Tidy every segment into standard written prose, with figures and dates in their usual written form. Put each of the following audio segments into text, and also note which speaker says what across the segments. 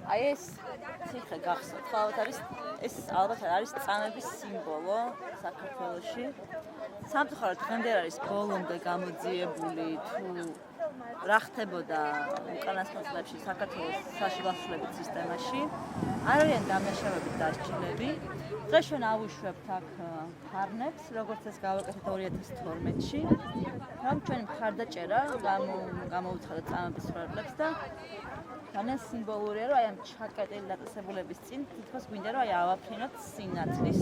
Speaker 1: აი ეს ციხე გახსოვთ, ხალხად არის ეს ალბათ არის წამების სიმბოლო საქართველოში. სამწუხაროდ დღემდე არის ბოლომდე გამოძიებული თუ რა ხდებოდა უკანასკნელ წლებში საქართველოს საშუალოებების სისტემაში. არ არიან დამნაშავეები დასჯილები. დღეს ჩვენ ავუშვებთ აქ ფარნებს, როგორც ეს გავაკეთეთ 2012-ში. რომ ჩვენ მხარდაჭერა გამოუცხადეთ წამების მსვლელებს და ძალიან სიმბოლურია, რომ აი ამ ჩაკეტილი დაწესებულების წინ თითქოს გვინდა რომ აი ავაფრინოთ სინათლის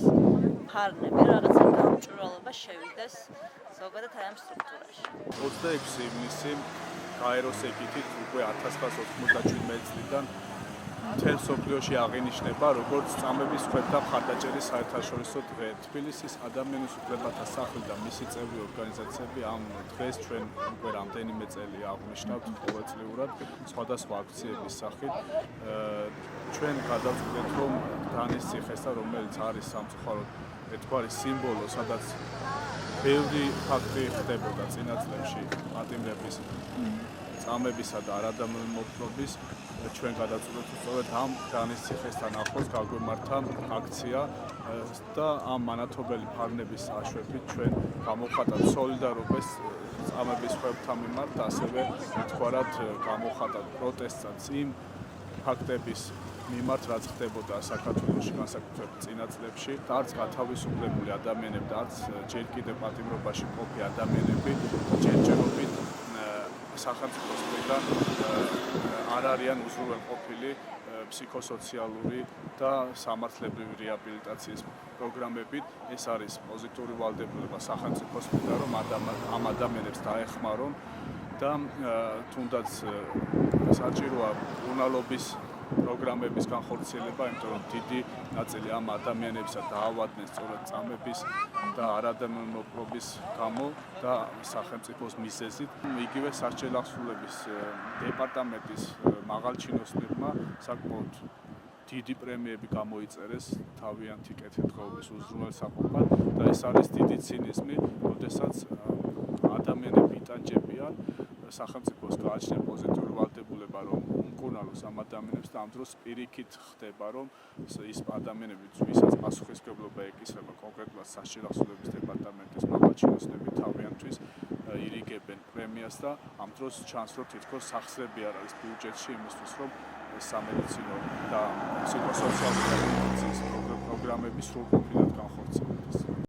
Speaker 1: ფარნები, რაღაცა გამჭვირვალობა შევიდეს ზოგადად აი ამ სტრუქტურაში.
Speaker 2: 26 ივნისი გაეროს ეგითით უკვე 1997 წლიდან მთელ მსოფლიოში აღინიშნება როგორც წამების ქვეთა მხარდაჭერის საერთაშორისო დღე. თბილისის ადამიანის უფლებათა სახლი და მისი წევრი ორგანიზაციები ამ დღეს ჩვენ უკვე რამდენიმე წელი აღნიშნავთ ყოველწლიურად სხვადასხვა აქციების სახით. ჩვენ გადავწყვეტთ რომ დანის ციხესთან, რომელიც არის სამწუხაროდ ერთგვარი სიმბოლო, სადაც ბევრი ფაქტი ხდებოდა წინა წლებში პატიმრების წამებისა და არადამოკვლობის, ჩვენ გადავწყვეტთ სწორედ ამ დანის ციხესთან ახლოს გაგვემართა აქცია და ამ მანათობელი ფარნების აშვებით ჩვენ გამოვხატავთ სოლიდარობას წამების მხრებთან მიმართ, ასევე თქვარად გამოვხატავთ პროტესტსაც იმ ფაქტების მიმართ, რაც ხდებოდა საქართველოში განსაკუთრებით წინა წლებში, და არც გათავისუფლებული ადამიანები და არც ჯერ კიდევ პატიმრობაში მყოფი ადამიანები ჯერჯერობით სახელმწიფოს მხრიდან არ არიან უზრუნველყოფილი ფსიქოსოციალური და სამართლებრივი რეაბილიტაციის პროგრამებით. ეს არის პოზიტიური ვალდებულება სახელმწიფოს მხრიდან, რომ ამ ადამიანებს დაეხმარონ და თუნდაც საჭიროა უნალობის პროგრამების განხორციელება, იმიტომ რომ დიდი ნაწილი ამ ადამიანებისა დაავადდნენ სწორედ წამების და არადამოკვლობის გამო და სახელმწიფოს მიზეზით. იგივე სასჯელი აღსრულების დეპარტამენტის მაღალჩინოსნებმა საკმაოდ დიდი პრემიები გამოიწერეს თავიანთი კეთილდღეობის უზრუნველსაყოფად და ეს არის დიდი ცინიზმი, როდესაც ადამიანები იტანჯებიან, სახელმწიფოს გააჩნია პოზიტიური ვალდებულება, რომ უმკურნალოს ამ ადამიანებს და ამ დროს პირიქით ხდება, რომ ის ადამიანები, ვისაც პასუხისმგებლობა ეკისრება კონკრეტულად სასჯელი აღსრულების დეპარტამენტის მაღალჩინოსნები თავიანთვის ირიგებენ პრემიას და ამ დროს ჩანს, რომ თითქოს სახსრები არ არის ბიუჯეტში იმისთვის, რომ სამედიცინო და ფსიქოსოციალური პროგრამები სრულყოფილად განხორციელდეს.